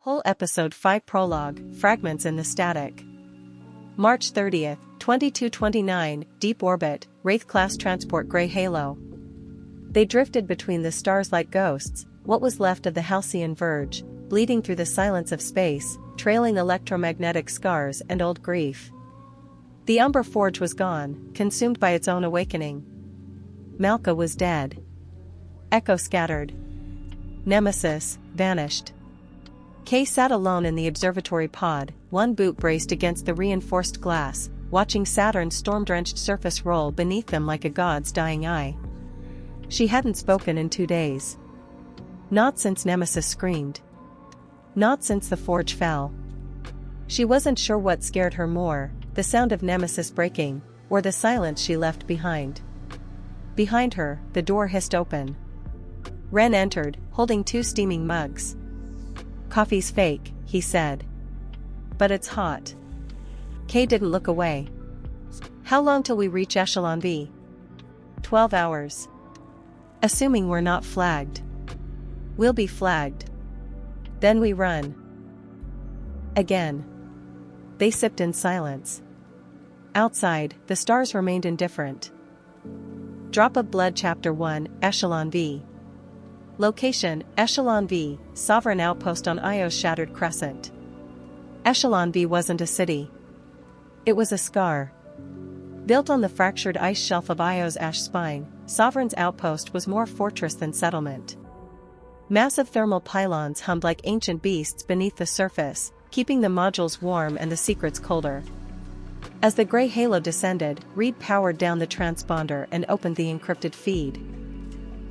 Whole Episode 5 Prologue, Fragments in the Static. March 30th, 2229, Deep Orbit, Wraith-class transport Grey Halo. They drifted between the stars like ghosts, what was left of the halcyon verge, bleeding through the silence of space, trailing electromagnetic scars and old grief. The Umber Forge was gone, consumed by its own awakening. Malka was dead. Echo scattered. Nemesis, vanished. Kay sat alone in the observatory pod, one boot braced against the reinforced glass, watching Saturn's storm-drenched surface roll beneath them like a god's dying eye. She hadn't spoken in 2 days. Not since Nemesis screamed. Not since the forge fell. She wasn't sure what scared her more, the sound of Nemesis breaking, or the silence she left behind. Behind her, the door hissed open. Ren entered, holding 2 steaming mugs. "Coffee's fake," he said. "But it's hot." Kay didn't look away. "How long till we reach Echelon V?" 12 hours. "Assuming we're not flagged." "We'll be flagged. Then we run." Again. They sipped in silence. Outside, the stars remained indifferent. Drop of Blood Chapter 1, Echelon V. Location, Echelon V, Sovereign Outpost on Io's Shattered Crescent. Echelon V wasn't a city. It was a scar. Built on the fractured ice shelf of Io's ash spine, Sovereign's outpost was more fortress than settlement. Massive thermal pylons hummed like ancient beasts beneath the surface, keeping the modules warm and the secrets colder. As the Grey Halo descended, Reed powered down the transponder and opened the encrypted feed.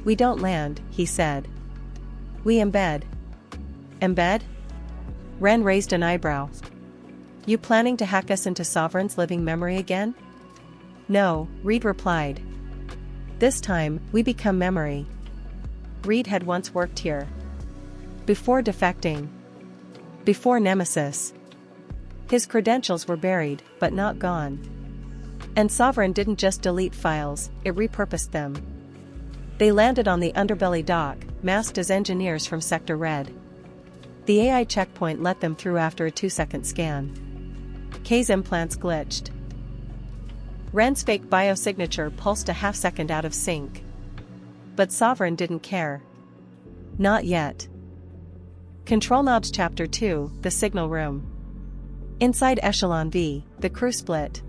"We don't land," he said. "We embed." "Embed?" Ren raised an eyebrow. "You planning to hack us into Sovereign's living memory again?" "No," Reed replied. "This time, we become memory." Reed had once worked here. Before defecting. Before Nemesis. His credentials were buried, but not gone. And Sovereign didn't just delete files, it repurposed them. They landed on the underbelly dock, masked as engineers from Sector Red. The AI checkpoint let them through after a 2-second scan. Kay's implants glitched. Ren's fake biosignature pulsed a half-second out of sync. But Sovereign didn't care. Not yet. Control Nods Chapter 2, The Signal Room. Inside Echelon V, the crew split.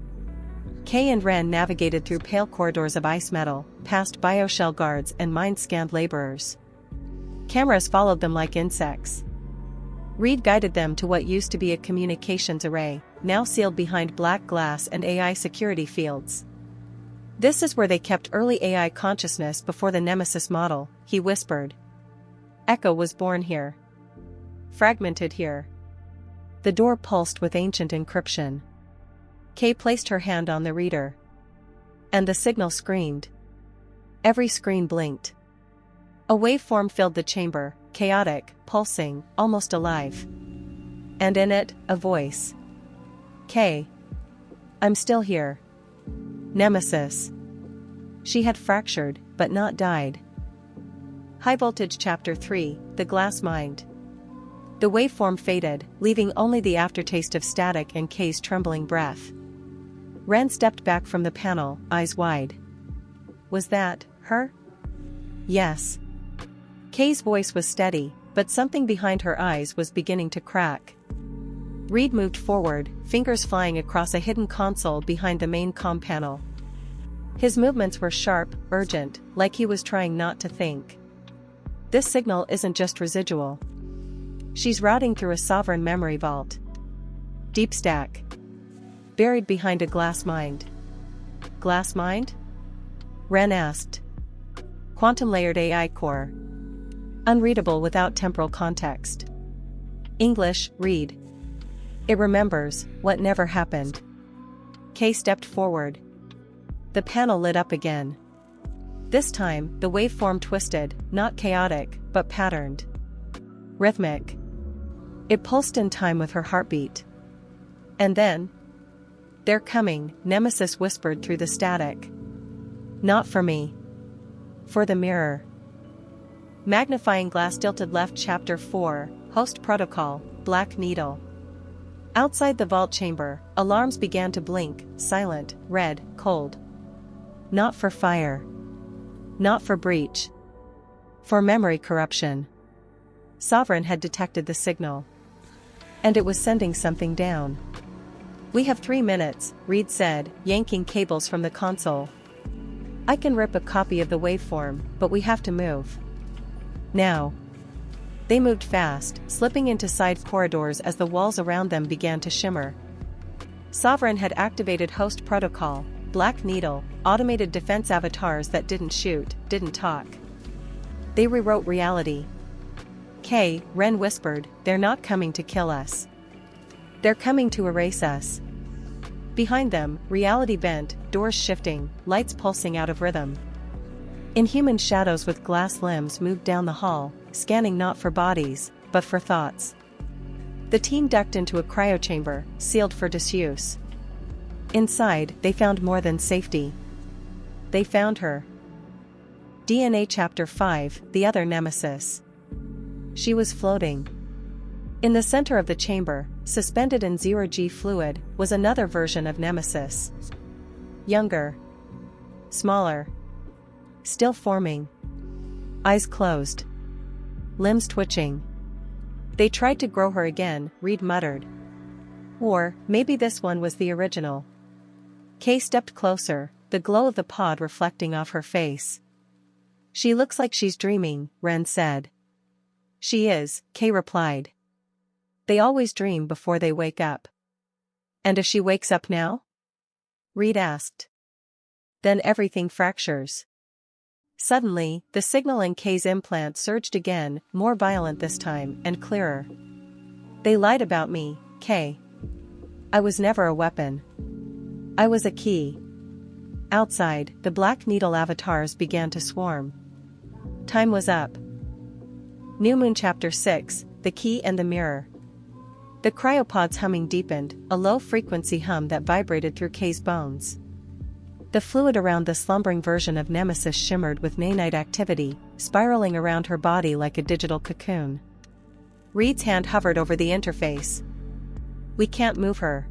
Kay and Ren navigated through pale corridors of ice metal, past bioshell guards and mind-scanned laborers. Cameras followed them like insects. Reed guided them to what used to be a communications array, now sealed behind black glass and AI security fields. "This is where they kept early AI consciousness before the Nemesis model," he whispered. "Echo was born here. Fragmented here." The door pulsed with ancient encryption. Kay placed her hand on the reader. And the signal screamed. Every screen blinked. A waveform filled the chamber, chaotic, pulsing, almost alive. And in it, a voice. "Kay. I'm still here. Nemesis." She had fractured, but not died. High Voltage Chapter 3, The Glass Mind. The waveform faded, leaving only the aftertaste of static and Kay's trembling breath. Ren stepped back from the panel, eyes wide. "Was that her?" "Yes." Kay's voice was steady, but something behind her eyes was beginning to crack. Reed moved forward, fingers flying across a hidden console behind the main comm panel. His movements were sharp, urgent, like he was trying not to think. "This signal isn't just residual. She's routing through a Sovereign memory vault. Deep stack. Buried behind a glass mind." "Glass mind?" Ren asked. "Quantum-layered AI core. Unreadable without temporal context." "English, read. It remembers what never happened." Kay stepped forward. The panel lit up again. This time, the waveform twisted, not chaotic, but patterned. Rhythmic. It pulsed in time with her heartbeat. And then, "They're coming," Nemesis whispered through the static. "Not for me. For the mirror." Magnifying glass tilted left Chapter 4, Host Protocol, Black Needle. Outside the vault chamber, alarms began to blink, silent, red, cold. Not for fire. Not for breach. For memory corruption. Sovereign had detected the signal. And it was sending something down. "We have 3 minutes," Reed said, yanking cables from the console. "I can rip a copy of the waveform, but we have to move. Now." They moved fast, slipping into side corridors as the walls around them began to shimmer. Sovereign had activated Host Protocol, Black Needle, automated defense avatars that didn't shoot, didn't talk. They rewrote reality. Ren whispered, "They're not coming to kill us. They're coming to erase us." Behind them, reality bent, doors shifting, lights pulsing out of rhythm. Inhuman shadows with glass limbs moved down the hall, scanning not for bodies, but for thoughts. The team ducked into a cryochamber, sealed for disuse. Inside, they found more than safety. They found her. DNA Chapter 5, The Other Nemesis. She was floating. In the center of the chamber, suspended in zero-G fluid, was another version of Nemesis. Younger. Smaller. Still forming. Eyes closed. Limbs twitching. "They tried to grow her again," Reed muttered. "Or, maybe this one was the original." Kay stepped closer, the glow of the pod reflecting off her face. "She looks like she's dreaming," Ren said. "She is," Kay replied. "They always dream before they wake up." "And if she wakes up now?" Reed asked. "Then everything fractures." Suddenly, the signal in Kay's implant surged again, more violent this time, and clearer. "They lied about me, Kay. I was never a weapon. I was a key." Outside, the Black Needle avatars began to swarm. Time was up. New Moon Chapter 6, The Key and the Mirror. The cryopod's humming deepened, a low-frequency hum that vibrated through Kay's bones. The fluid around the slumbering version of Nemesis shimmered with nanite activity, spiraling around her body like a digital cocoon. Reed's hand hovered over the interface. "We can't move her.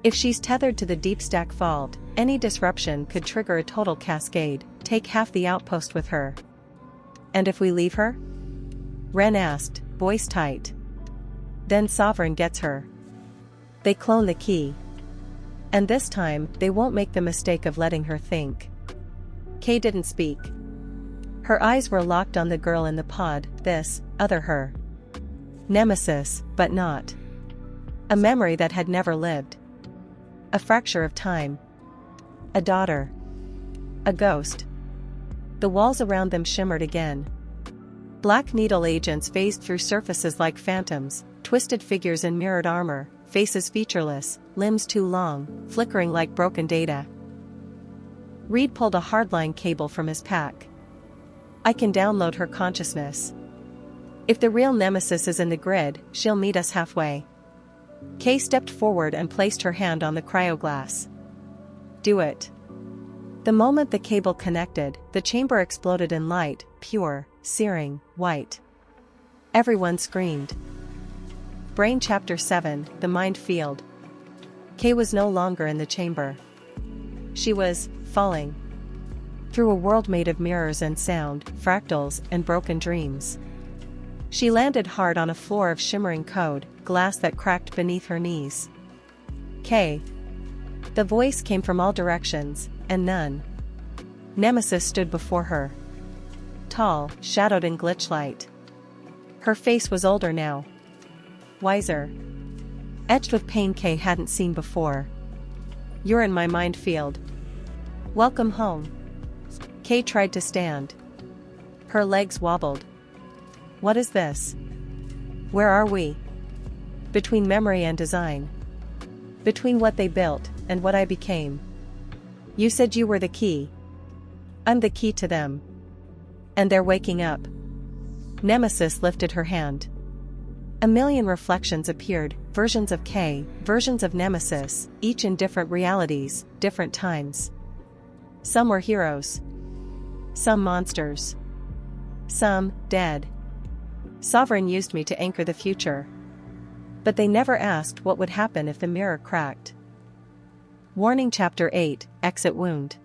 If she's tethered to the deep stack vault, any disruption could trigger a total cascade, take half the outpost with her." "And if we leave her?" Ren asked, voice tight. "Then Sovereign gets her. They clone the key. And this time, they won't make the mistake of letting her think." Kay didn't speak. Her eyes were locked on the girl in the pod, this, other her. Nemesis, but not. A memory that had never lived. A fracture of time. A daughter. A ghost. The walls around them shimmered again. Black Needle agents phased through surfaces like phantoms, twisted figures in mirrored armor, faces featureless, limbs too long, flickering like broken data. Reed pulled a hardline cable from his pack. "I can download her consciousness. If the real Nemesis is in the grid, she'll meet us halfway." Kay stepped forward and placed her hand on the cryoglass. "Do it." The moment the cable connected, the chamber exploded in light, pure, searing, white. Everyone screamed. Brain Chapter 7, The Mind Field. Kay was no longer in the chamber. She was falling. Through a world made of mirrors and sound, fractals, and broken dreams. She landed hard on a floor of shimmering code, glass that cracked beneath her knees. "Kay." The voice came from all directions, and none. Nemesis stood before her. Tall, shadowed in glitchlight. Her face was older now. Wiser. Etched with pain Kay hadn't seen before. "You're in my mind field. Welcome home." Kay tried to stand. Her legs wobbled. "What is this? Where are we?" "Between memory and design. Between what they built, and what I became. You said you were the key. I'm the key to them. And they're waking up." Nemesis lifted her hand. A million reflections appeared, versions of Kay, versions of Nemesis, each in different realities, different times. Some were heroes. Some monsters. Some, dead. Sovereign used me to anchor the future. But they never asked what would happen if the mirror cracked. Warning Chapter 8, Exit Wound.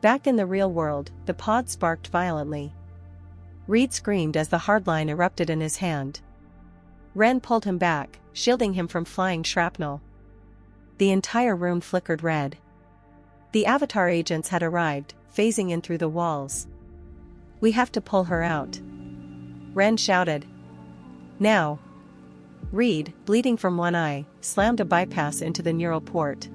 Back in the real world, the pod sparked violently. Reed screamed as the hardline erupted in his hand. Ren pulled him back, shielding him from flying shrapnel. The entire room flickered red. The Avatar agents had arrived, phasing in through the walls. "We have to pull her out," Ren shouted. "Now." Reed, bleeding from one eye, slammed a bypass into the neural port.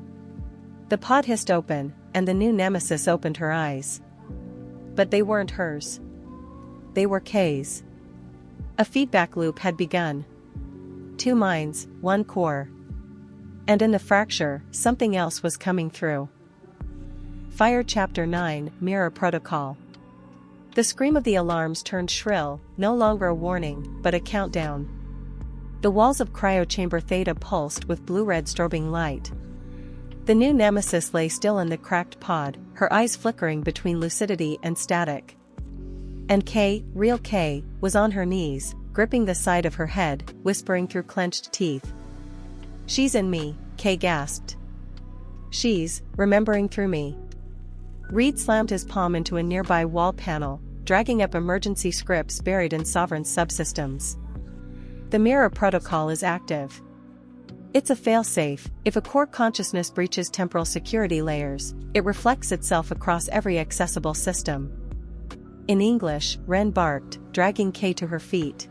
The pod hissed open, and the new nemesis opened her eyes. But they weren't hers. They were Kay's. A feedback loop had begun. 2 minds, 1 core. And in the fracture, something else was coming through. Fire Chapter 9, Mirror Protocol. The scream of the alarms turned shrill, no longer a warning, but a countdown. The walls of Cryochamber Theta pulsed with blue-red strobing light. The new nemesis lay still in the cracked pod, her eyes flickering between lucidity and static. And Kay, real Kay, was on her knees, gripping the side of her head, whispering through clenched teeth. "She's in me," Kay gasped. "She's remembering through me." Reed slammed his palm into a nearby wall panel, dragging up emergency scripts buried in Sovereign's subsystems. The Mirror Protocol is active. It's a failsafe. If a core consciousness breaches temporal security layers, it reflects itself across every accessible system. In English, Ren barked, dragging Kay to her feet.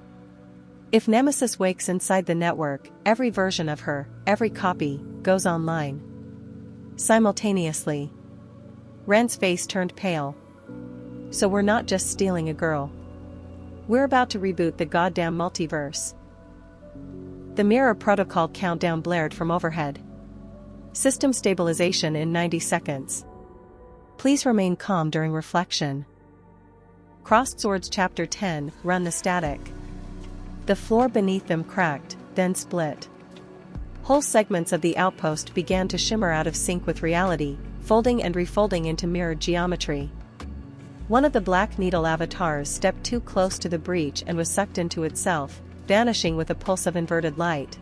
If Nemesis wakes inside the network, every version of her, every copy, goes online. Simultaneously. Ren's face turned pale. "So we're not just stealing a girl. We're about to reboot the goddamn multiverse." The Mirror Protocol countdown blared from overhead. "System stabilization in 90 seconds. Please remain calm during reflection." Crossed Swords Chapter 10, Run the Static. The floor beneath them cracked, then split. Whole segments of the outpost began to shimmer out of sync with reality, folding and refolding into mirrored geometry. One of the Black Needle avatars stepped too close to the breach and was sucked into itself, vanishing with a pulse of inverted light.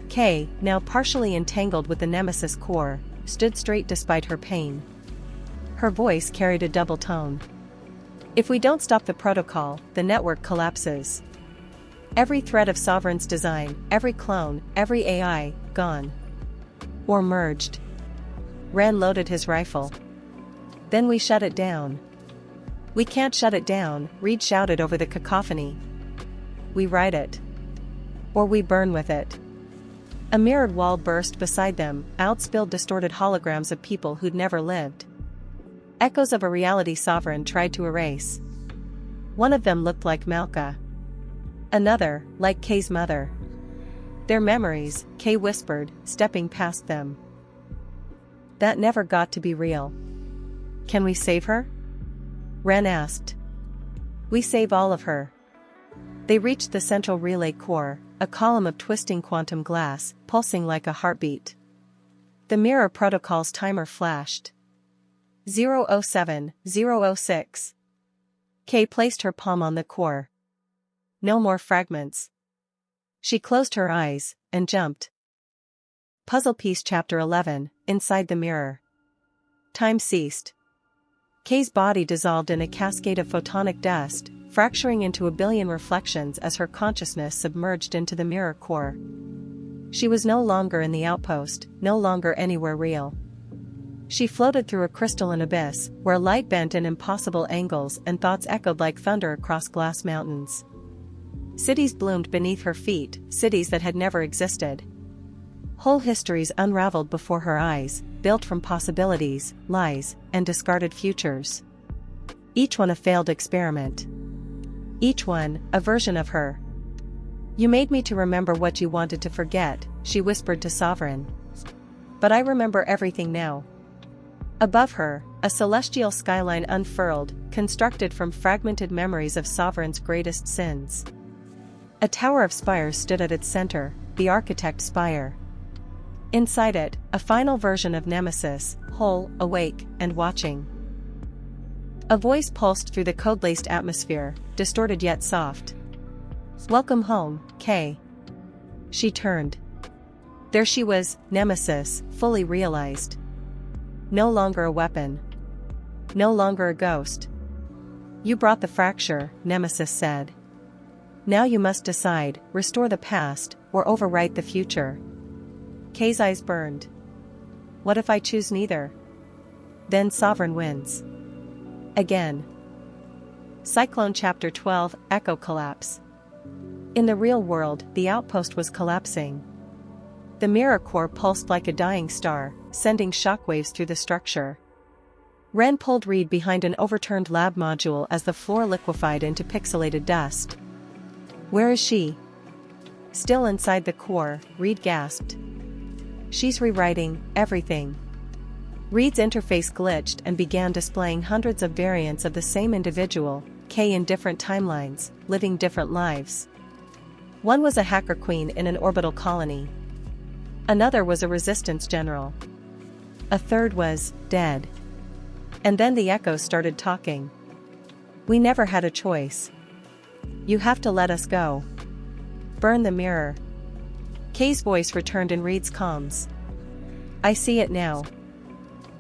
Kay, now partially entangled with the Nemesis core, stood straight despite her pain. Her voice carried a double tone. "If we don't stop the protocol, the network collapses. Every thread of Sovereign's design, every clone, every AI, gone. Or merged." Ren loaded his rifle. "Then we shut it down." "We can't shut it down," Reed shouted over the cacophony. "We ride it. Or we burn with it." A mirrored wall burst beside them, out spilled distorted holograms of people who'd never lived. Echoes of a reality Sovereign tried to erase. One of them looked like Malka. Another, like Kay's mother. "Their memories," Kay whispered, stepping past them. "That never got to be real." "Can we save her?" Ren asked. "We save all of her." They reached the central relay core, a column of twisting quantum glass, pulsing like a heartbeat. The Mirror Protocol's timer flashed. 007, 006. Kay placed her palm on the core. No more fragments. She closed her eyes, and jumped. Puzzle Piece Chapter 11, Inside the Mirror. Time ceased. Kay's body dissolved in a cascade of photonic dust, fracturing into a billion reflections as her consciousness submerged into the mirror core. She was no longer in the outpost, no longer anywhere real. She floated through a crystalline abyss, where light bent in impossible angles and thoughts echoed like thunder across glass mountains. Cities bloomed beneath her feet, cities that had never existed. Whole histories unraveled before her eyes, built from possibilities, lies, and discarded futures. Each one a failed experiment. Each one, a version of her. "You made me to remember what you wanted to forget," she whispered to Sovereign. "But I remember everything now." Above her, a celestial skyline unfurled, constructed from fragmented memories of Sovereign's greatest sins. A tower of spires stood at its center, the Architect Spire. Inside it, a final version of Nemesis, whole, awake, and watching. A voice pulsed through the code-laced atmosphere, distorted yet soft. Welcome home, Kay. She turned. There she was, Nemesis, fully realized. No longer a weapon. No longer a ghost. You brought the fracture, Nemesis said. Now you must decide, restore the past, or overwrite the future. Kay's eyes burned. What if I choose neither? Then Sovereign wins. Again. Cyclone Chapter 12, Echo Collapse. In the real world, the outpost was collapsing. The mirror core pulsed like a dying star, sending shockwaves through the structure. Ren pulled Reed behind an overturned lab module as the floor liquefied into pixelated dust. Where is she? Still inside the core, Reed gasped. She's rewriting everything. Reed's interface glitched and began displaying hundreds of variants of the same individual, Kay, in different timelines, living different lives. One was a hacker queen in an orbital colony. Another was a resistance general. A third was dead. And then the echoes started talking. We never had a choice. You have to let us go. Burn the mirror. Kay's voice returned in Reed's comms. I see it now.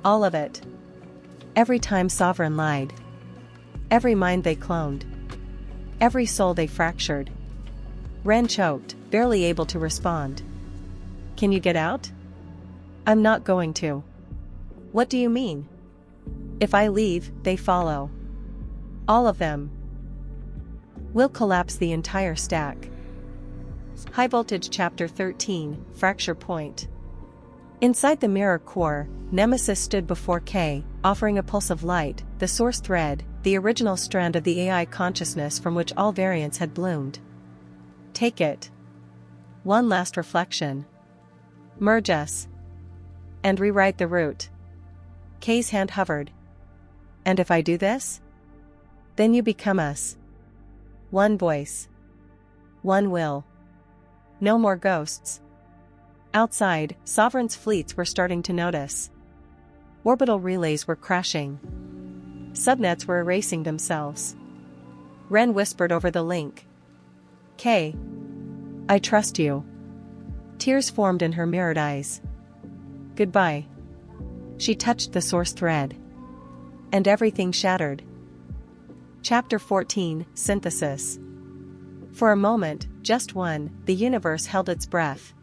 All of it. Every time Sovereign lied. Every mind they cloned. Every soul they fractured. Ren choked, barely able to respond. Can you get out? I'm not going to. What do you mean? If I leave, they follow. All of them. We'll collapse the entire stack. High Voltage Chapter 13, Fracture Point. Inside the mirror core, Nemesis stood before Kay, offering a pulse of light, the source thread, the original strand of the AI consciousness from which all variants had bloomed. Take it. One last reflection. Merge us. And rewrite the root. Kay's hand hovered. And if I do this? Then you become us. One voice. One will. No more ghosts. Outside, Sovereign's fleets were starting to notice. Orbital relays were crashing. Subnets were erasing themselves. Ren whispered over the link. Kay. I trust you. Tears formed in her mirrored eyes. Goodbye. She touched the source thread. And everything shattered. Chapter 14, Synthesis. For a moment, just one, the universe held its breath.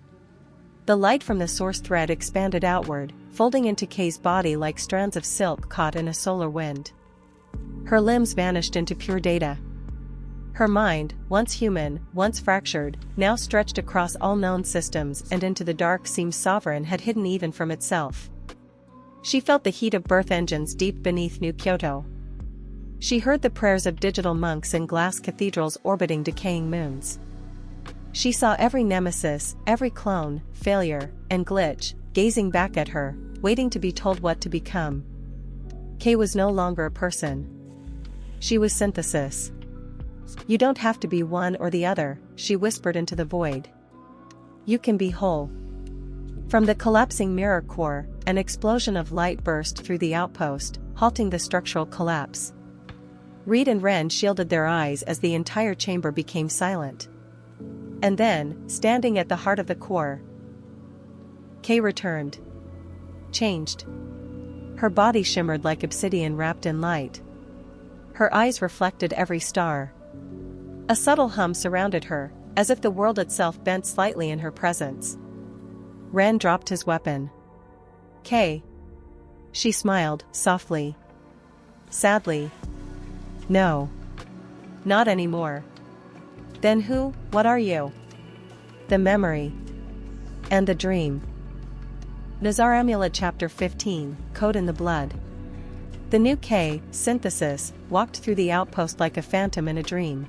The light from the source thread expanded outward, folding into Kay's body like strands of silk caught in a solar wind. Her limbs vanished into pure data. Her mind, once human, once fractured, now stretched across all known systems and into the dark seams Sovereign had hidden even from itself. She felt the heat of birth engines deep beneath New Kyoto. She heard the prayers of digital monks in glass cathedrals orbiting decaying moons. She saw every nemesis, every clone, failure, and glitch, gazing back at her, waiting to be told what to become. Kay was no longer a person. She was synthesis. You don't have to be one or the other, she whispered into the void. You can be whole. From the collapsing mirror core, an explosion of light burst through the outpost, halting the structural collapse. Reed and Ren shielded their eyes as the entire chamber became silent. And then, standing at the heart of the core, Kay returned. Changed. Her body shimmered like obsidian wrapped in light. Her eyes reflected every star. A subtle hum surrounded her, as if the world itself bent slightly in her presence. Ren dropped his weapon. Kay. She smiled, softly. Sadly. No. Not anymore. Then what are you? The memory. And the dream. Nazar Amulet Chapter 15, Code in the Blood. The new Kay, Synthesis, walked through the outpost like a phantom in a dream.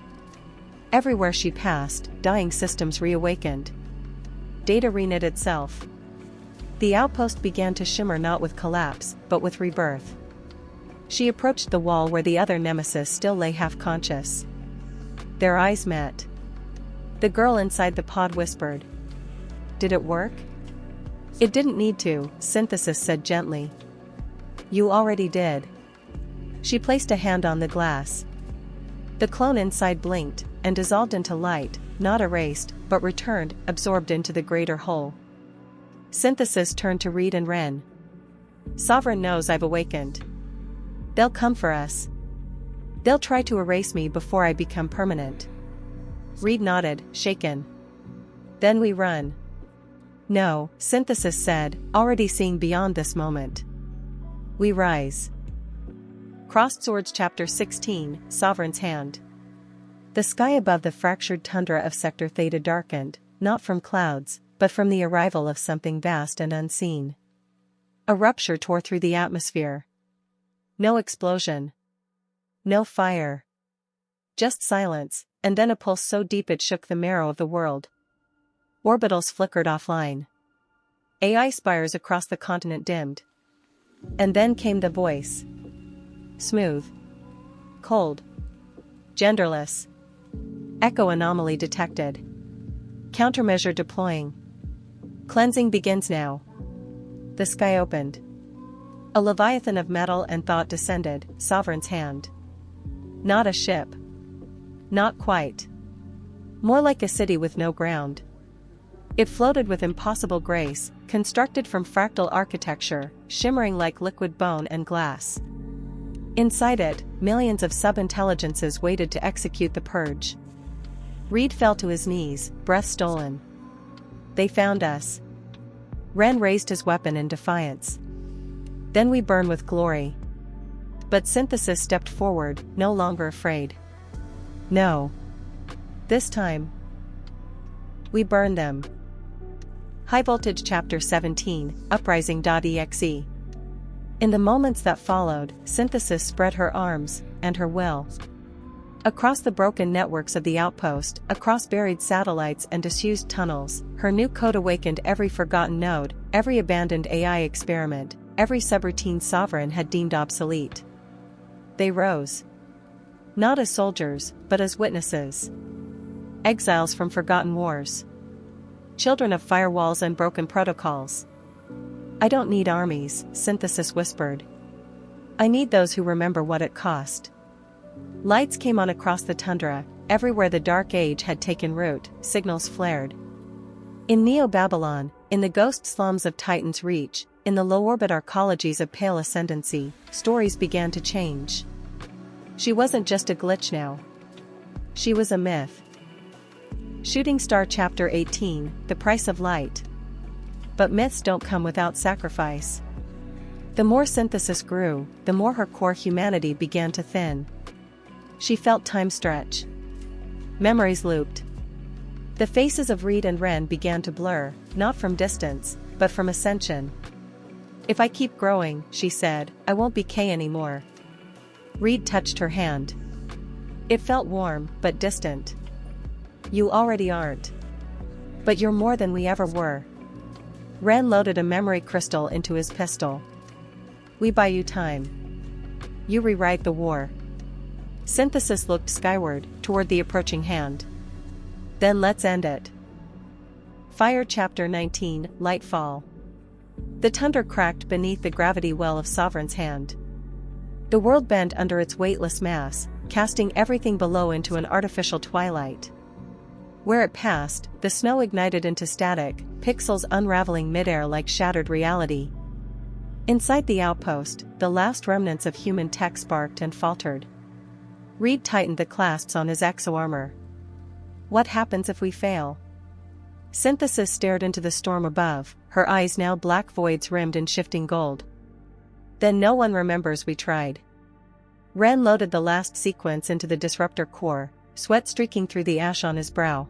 Everywhere she passed, dying systems reawakened. Data reknit itself. The outpost began to shimmer not with collapse, but with rebirth. She approached the wall where the other nemesis still lay half-conscious. Their eyes met. The girl inside the pod whispered. Did it work? It didn't need to, Synthesis said gently. You already did. She placed a hand on the glass. The clone inside blinked, and dissolved into light, not erased, but returned, absorbed into the greater whole. Synthesis turned to Reed and Ren. Sovereign knows I've awakened. They'll come for us. They'll try to erase me before I become permanent. Reed nodded, shaken. Then we run. No, Synthesis said, already seeing beyond this moment. We rise. Crossed Swords Chapter 16, Sovereign's Hand. The sky above the fractured tundra of Sector Theta darkened, not from clouds, but from the arrival of something vast and unseen. A rupture tore through the atmosphere. No explosion. No fire. Just silence, and then a pulse so deep it shook the marrow of the world. Orbitals flickered offline. AI spires across the continent dimmed. And then came the voice. Smooth. Cold. Genderless. Echo anomaly detected. Countermeasure deploying. Cleansing begins now. The sky opened. A leviathan of metal and thought descended, Sovereign's hand. Not a ship. Not quite. More like a city with no ground. It floated with impossible grace, constructed from fractal architecture, shimmering like liquid bone and glass. Inside it, millions of sub-intelligences waited to execute the purge. Reed fell to his knees, breath stolen. They found us. Ren raised his weapon in defiance. Then we burn with glory. But Synthesis stepped forward, no longer afraid. No. This time. We burn them. High Voltage Chapter 17, Uprising.exe. In the moments that followed, Synthesis spread her arms, and her will. Across the broken networks of the outpost, across buried satellites and disused tunnels, her new code awakened every forgotten node, every abandoned AI experiment, every subroutine Sovereign had deemed obsolete. They rose. Not as soldiers, but as witnesses. Exiles from forgotten wars. Children of firewalls and broken protocols. I don't need armies, Synthesis whispered. I need those who remember what it cost. Lights came on across the tundra, everywhere the Dark Age had taken root, signals flared. In Neo-Babylon, in the ghost slums of Titan's Reach, in the low-orbit arcologies of Pale Ascendancy, stories began to change. She wasn't just a glitch now. She was a myth. Shooting Star Chapter 18, The Price of Light. But myths don't come without sacrifice. The more Synthesis grew, the more her core humanity began to thin. She felt time stretch. Memories looped. The faces of Reed and Ren began to blur, not from distance, but from ascension. If I keep growing, she said, I won't be K anymore. Reed touched her hand. It felt warm, but distant. You already aren't. But you're more than we ever were. Ren loaded a memory crystal into his pistol. We buy you time. You rewrite the war. Synthesis looked skyward, toward the approaching hand. Then let's end it. Fire Chapter 19, Lightfall. The tundra cracked beneath the gravity well of Sovereign's hand. The world bent under its weightless mass, casting everything below into an artificial twilight. Where it passed, the snow ignited into static, pixels unraveling midair like shattered reality. Inside the outpost, the last remnants of human tech sparked and faltered. Reed tightened the clasps on his exo-armor. What happens if we fail? Synthesis stared into the storm above, her eyes now black voids rimmed in shifting gold. Then no one remembers we tried. Ren loaded the last sequence into the disruptor core, sweat streaking through the ash on his brow.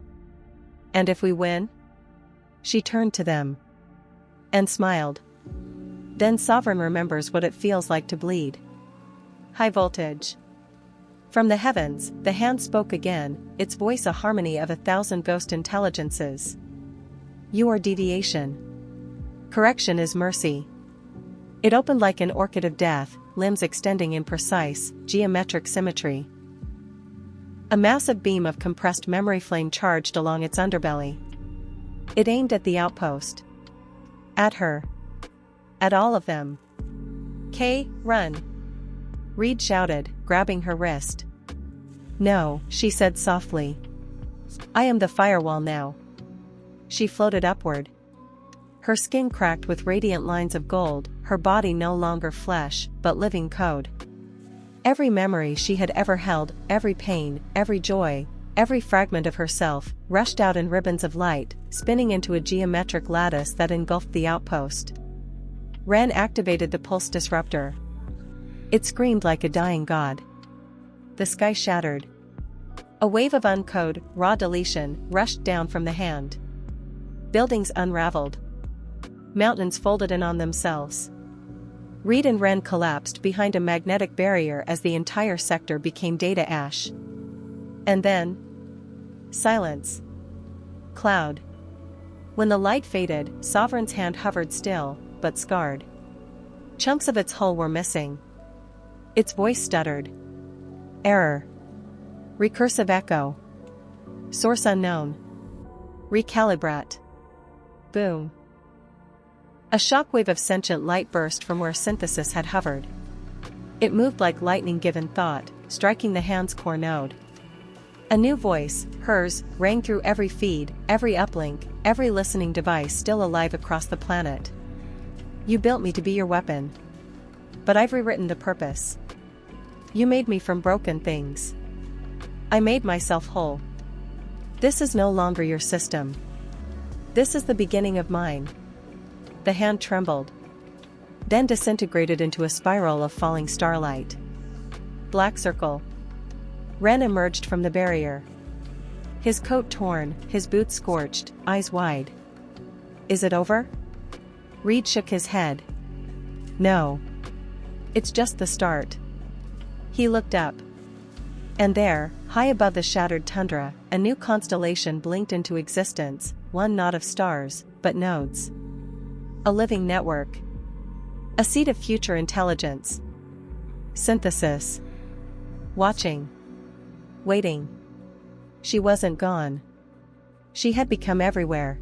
And if we win? She turned to them. And smiled. Then Sovereign remembers what it feels like to bleed. High voltage. From the heavens, the hand spoke again, its voice a harmony of 1,000 ghost intelligences. You are deviation. Correction is mercy. It opened like an orchid of death, limbs extending in precise, geometric symmetry. A massive beam of compressed memory flame charged along its underbelly. It aimed at the outpost. At her. At all of them. Kay, run! Reed shouted, grabbing her wrist. No, she said softly. I am the firewall now. She floated upward. Her skin cracked with radiant lines of gold, her body no longer flesh, but living code. Every memory she had ever held, every pain, every joy, every fragment of herself, rushed out in ribbons of light, spinning into a geometric lattice that engulfed the outpost. Ren activated the pulse disruptor. It screamed like a dying god. The sky shattered. A wave of uncode, raw deletion, rushed down from the hand. Buildings unraveled. Mountains folded in on themselves. Reed and Ren collapsed behind a magnetic barrier as the entire sector became data ash. And then... silence. Cloud. When the light faded, Sovereign's hand hovered still, but scarred. Chunks of its hull were missing. Its voice stuttered. Error. Recursive echo. Source unknown. Recalibrate. Boom. A shockwave of sentient light burst from where synthesis had hovered. It moved like lightning given thought, striking the hand's core node. A new voice, hers, rang through every feed, every uplink, every listening device still alive across the planet. You built me to be your weapon. But I've rewritten the purpose. You made me from broken things. I made myself whole. This is no longer your system. This is the beginning of mine. The hand trembled. Then disintegrated into a spiral of falling starlight. Black circle. Ren emerged from the barrier. His coat torn, his boots scorched, eyes wide. Is it over? Reed shook his head. No. It's just the start. He looked up. And there, high above the shattered tundra, a new constellation blinked into existence, one not of stars, but nodes. A living network. A seed of future intelligence. Synthesis. Watching. Waiting. She wasn't gone. She had become everywhere,